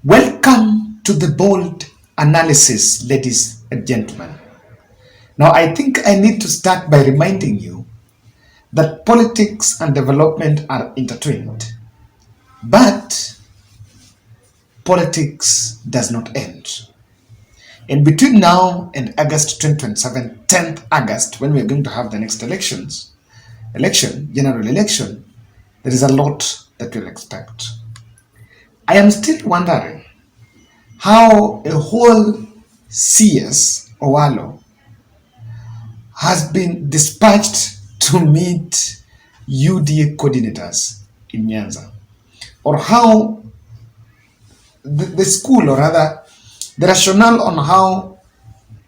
Welcome to the bold analysis, ladies and gentlemen. Now, I think I need to start by reminding you that politics and development are intertwined, but politics does not end. And between now and August 2027, 10th August, when we're going to have the next general election, there is a lot that we'll expect. I am still wondering how a whole CS Owalo has been dispatched to meet UDA coordinators in Nyanza, or how the school, or rather the rationale on how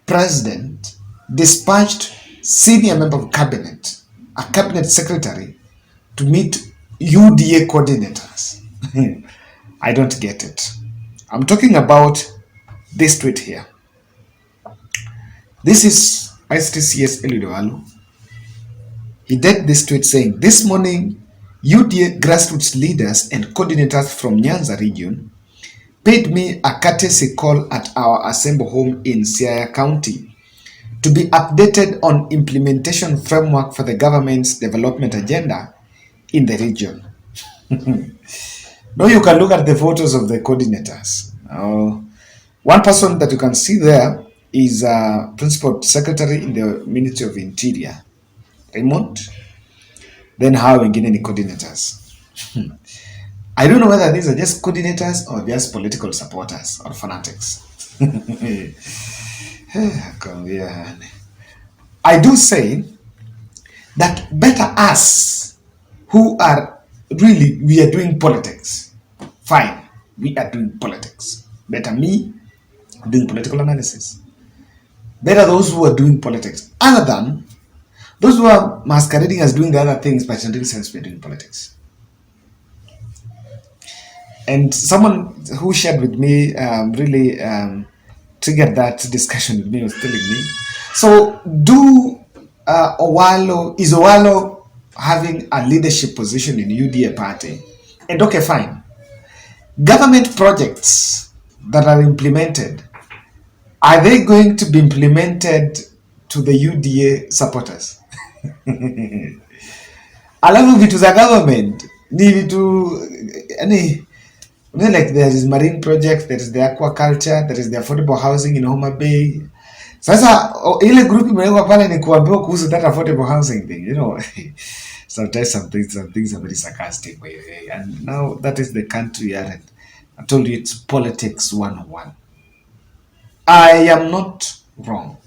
president dispatched senior member of cabinet, a cabinet secretary, to meet UDA coordinators. I don't get it. I'm talking about this tweet here. This is ICTCS Owalo. He did this tweet saying, "This morning, UDA grassroots leaders and coordinators from Nyanza region paid me a courtesy call at our assembly home in Siaya County to be updated on implementation framework for the government's development agenda in the region." Now you can look at the photos of the coordinators. One person that you can see there is Principal Secretary in the Ministry of Interior, Raymond. Then how wengine ni coordinators. I don't know whether these are just coordinators or just political supporters or fanatics. I do say that better us who are really, we are doing politics. Fine, we are doing politics. Better me doing political analysis. Better those who are doing politics. Other than those who are masquerading as doing the other things, but in real sense we're doing politics. And someone who shared with me really triggered that discussion with me, was telling me, so is Owalo having a leadership position in UDA party? And okay, fine. Government projects that are implemented, are they going to be implemented to the UDA supporters? Alafu vitu za government ni vitu like there is marine project, there is the aquaculture, there is the affordable housing in Homa Bay. Sasa ile group imewekwa pale ni kuambiwa kuhusu that affordable housing thing, sometimes some things are very sarcastic, and now that is the country we are in. I told you it's politics 101. I am not wrong,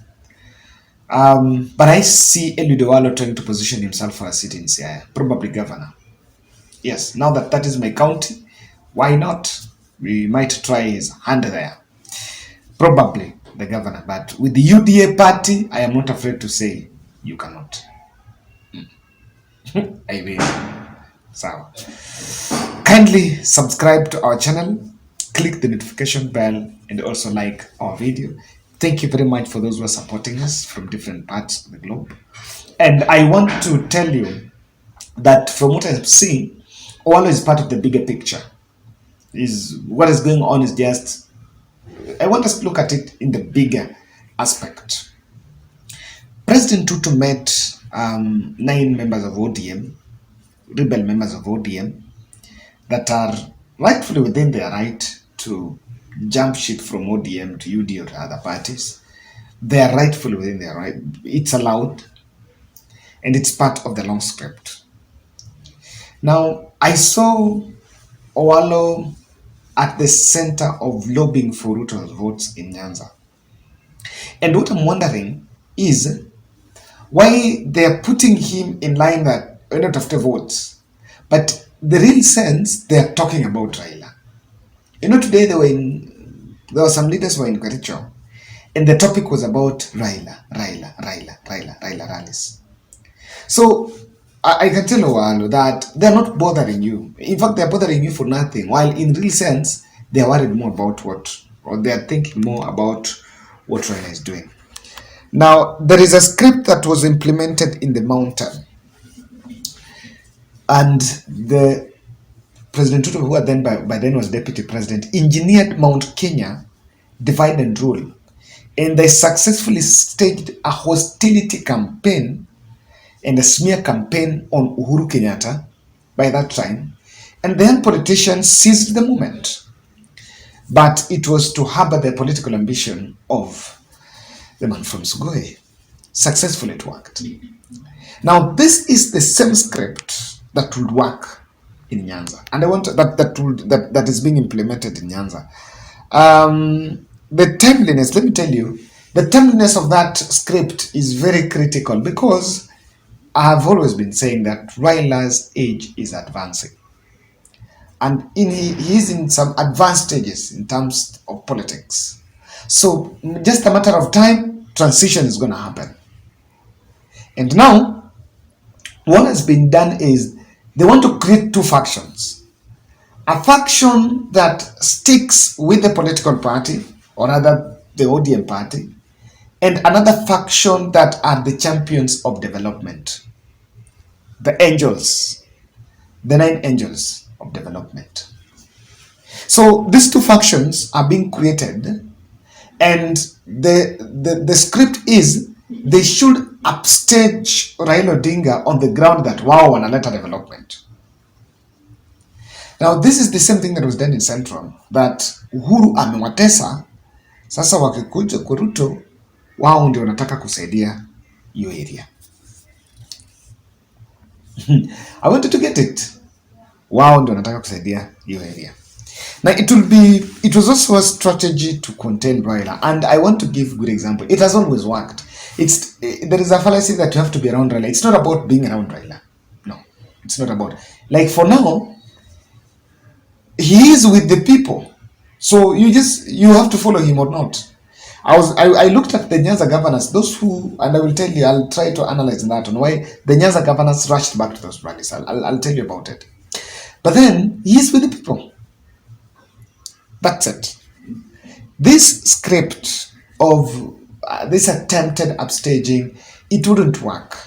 but I see Owalo trying to position himself for a seat in Siaya, probably governor. Yes, now that is my county, why not? We might try his hand there. Probably the governor, but with the UDA party, I am not afraid to say you cannot. I will. So, kindly subscribe to our channel, click the notification bell, and also like our video. Thank you very much for those who are supporting us from different parts of the globe. And I want to tell you that from what I've seen, Owalo is part of the bigger picture. What is going on is just, I want us to look at it in the bigger aspect. President Ruto met 9 members of ODM, rebel members of ODM, that are rightfully within their right to jump ship from ODM to UD or other parties. They are rightfully within their right. It's allowed, and it's part of the long script. Now, I saw Owalo at the center of lobbying for Ruto's votes in Nyanza. And what I'm wondering is why they're putting him in line that not after votes, but the real sense they're talking about Raila. Today there were some leaders who were in Kericho, and the topic was about Raila rallies. So I can tell Owalo that they're not bothering you. In fact, they're bothering you for nothing, while in real sense, they're worried more about they're thinking more about what Raila is doing. Now, there is a script that was implemented in the mountain, and the President Ruto, who then by then was deputy president, engineered Mount Kenya divide and rule. And they successfully staged a hostility campaign and a smear campaign on Uhuru Kenyatta by that time. And then politicians seized the moment. But it was to harbor the political ambition of the man from Sugoi. Successfully it worked. Now, this is the same script that would work in Nyanza. And I want that is being implemented in Nyanza. The timeliness, let me tell you, the timeliness of that script is very critical because I have always been saying that Raila's age is advancing. And he is in some advanced stages in terms of politics. So just a matter of time, transition is going to happen. And now, what has been done is they want to create two factions. A faction that sticks with the political party, or rather the ODM party, and another faction that are the champions of development. The angels, the 9 angels of development. So these two factions are being created, and the script is they should upstage Raila Odinga on the ground that wow, wanaleta development. Now this is the same thing that was done in Central, that Uhuru amewatesa, sasa wakikuja kwa Ruto wao ndio wanataka kusaidia hiyo area. I wanted to get it. Wao ndio wanataka kusaidia hiyo area. Now it was also a strategy to contain Raila, and I want to give good example. It has always worked. There is a fallacy that you have to be around Raila. It's not about being around Raila. No, it's not about. Like for now, he is with the people, so you have to follow him or not. I looked at the Nyanza governors, those who, and I will tell you, I'll try to analyze that on why the Nyanza governors rushed back to those rallies. I'll tell you about it. But then he's with the people. That's it. This script of this attempted upstaging, it wouldn't work.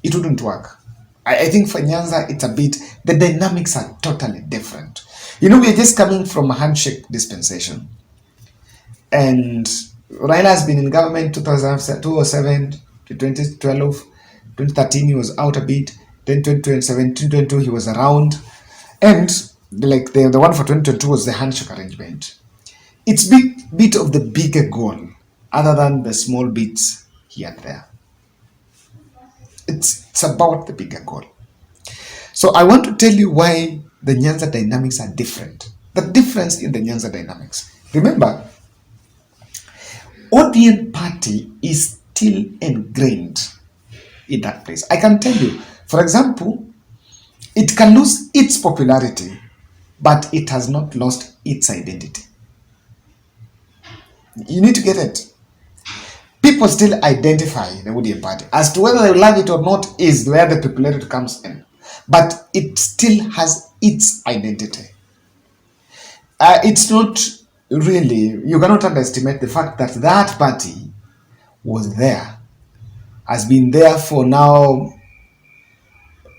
It wouldn't work. I think for Nyanza, it's a bit, the dynamics are totally different. You know, we're just coming from a handshake dispensation. And Raila has been in government 2007 to 2012, 2013 he was out a bit, then 2017, 2022 he was around, and like the one for 2022 was the handshake arrangement. It's bit of the bigger goal, other than the small bits here and there. It's about the bigger goal. So I want to tell you why the Nyanza dynamics are different. The difference in the Nyanza dynamics. Remember, ODM party is still ingrained in that place. I can tell you, for example, it can lose its popularity, but it has not lost its identity. You need to get it. People still identify the ODM party. As to whether they love it or not is where the popularity comes in. But it still has its identity. It's not really, you cannot underestimate the fact that that party was there, has been there for now,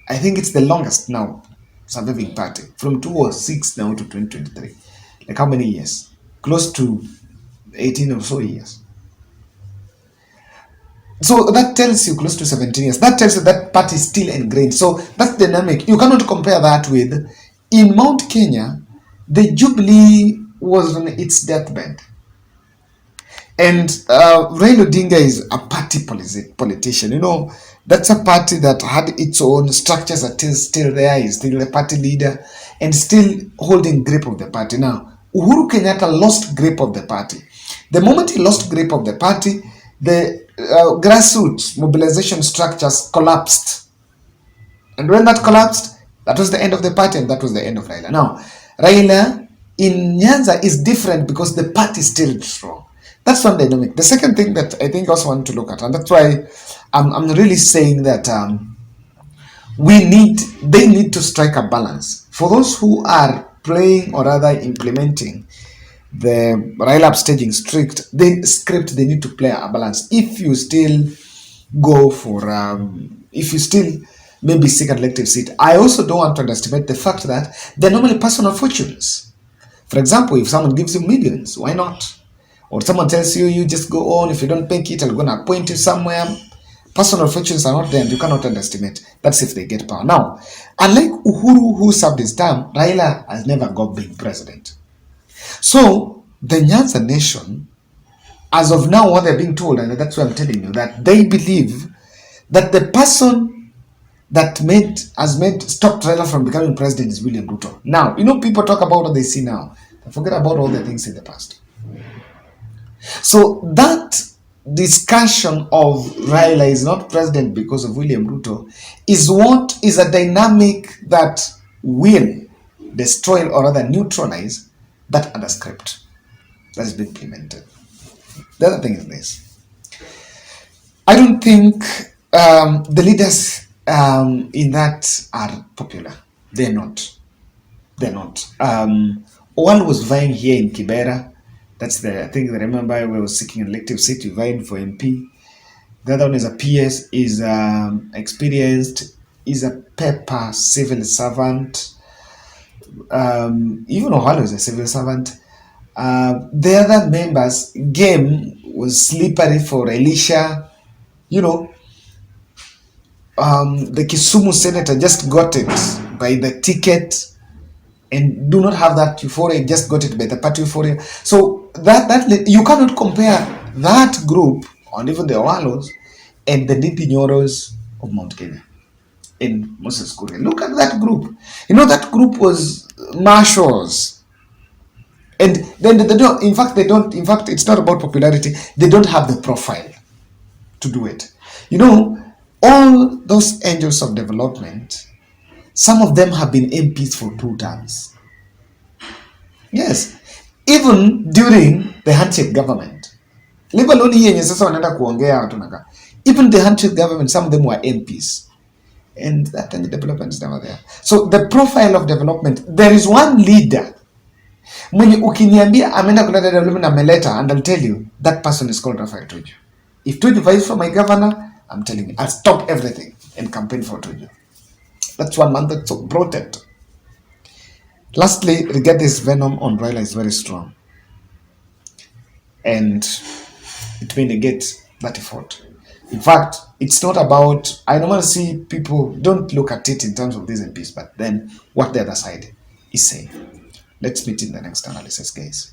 I think it's the longest now surviving party, from 2006 now to 2023. Like how many years? Close to 18 or so years. So that tells you close to 17 years. That tells you that party is still ingrained. So that's dynamic. You cannot compare that with, in Mount Kenya, the Jubilee was on its deathbed. And Raila Odinga is a party politician. You know, that's a party that had its own structures that is still there, is still the party leader, and still holding grip of the party. Now, Uhuru Kenyatta lost grip of the party. The moment he lost grip of the party, the grassroots mobilization structures collapsed. And when that collapsed, that was the end of the party, and that was the end of Raila. Now, Raila in Nyanza is different because the party is still strong. That's one dynamic. The second thing that I think also want to look at, and that's why I'm really saying that they need to strike a balance. For those who are playing or rather implementing the Raila upstaging script, they need to play a balance. If you still go for, if you still maybe second elective seat. I also don't want to underestimate the fact that they're normally personal fortunes. For example, if someone gives you millions, why not? Or someone tells you, you just go on, if you don't make it, I'm going to appoint you somewhere. Personal fortunes are not there and you cannot underestimate. That's if they get power. Now, unlike Uhuru, who served his term, Raila has never got being president. So, the Nyanza nation, as of now, what they're being told, and that's why I'm telling you, that they believe that the person that stopped Raila from becoming president is William Ruto. Now, people talk about what they see now. They forget about all the things in the past. So that discussion of Raila is not president because of William Ruto is what is a dynamic that will destroy or rather neutralize that other script that has been implemented. The other thing is this. I don't think the leaders in that are popular. They're not. One was vying here in Kibera. That's I think I remember we were seeking an elective seat, we vying for MP. The other one is a PS, is experienced, is a paper civil servant. Even Owalo is a civil servant. The other members' game was slippery for Elisha. The Kisumu senator just got it by the ticket and do not have that euphoria, just got it by the party euphoria. So that you cannot compare that group, or even the Owalos, and the Nipi Nyoros of Mount Kenya in Moses Kuria. Look at that group. That group was marshals. And then they don't, in fact, it's not about popularity. They don't have the profile to do it. All those angels of development, some of them have been MPs for 2 terms. Yes. Even during the handshake government. Even the handshake government, some of them were MPs. And that kind of development is never there. So the profile of development, there is one leader. When ukiniambia amenda kuleta development ameleta, and I'll tell you, that person is called Rafael Tuju. If Tuju vies for my governor, I'm telling you, I'll stop everything and campaign for Tuju. That's one man that's so protect. Lastly, regard this venom on Raila is very strong. And it may negate that effort. In fact, it's not about, I normally see people don't look at it in terms of these MPs, but then what the other side is saying. Let's meet in the next analysis, guys.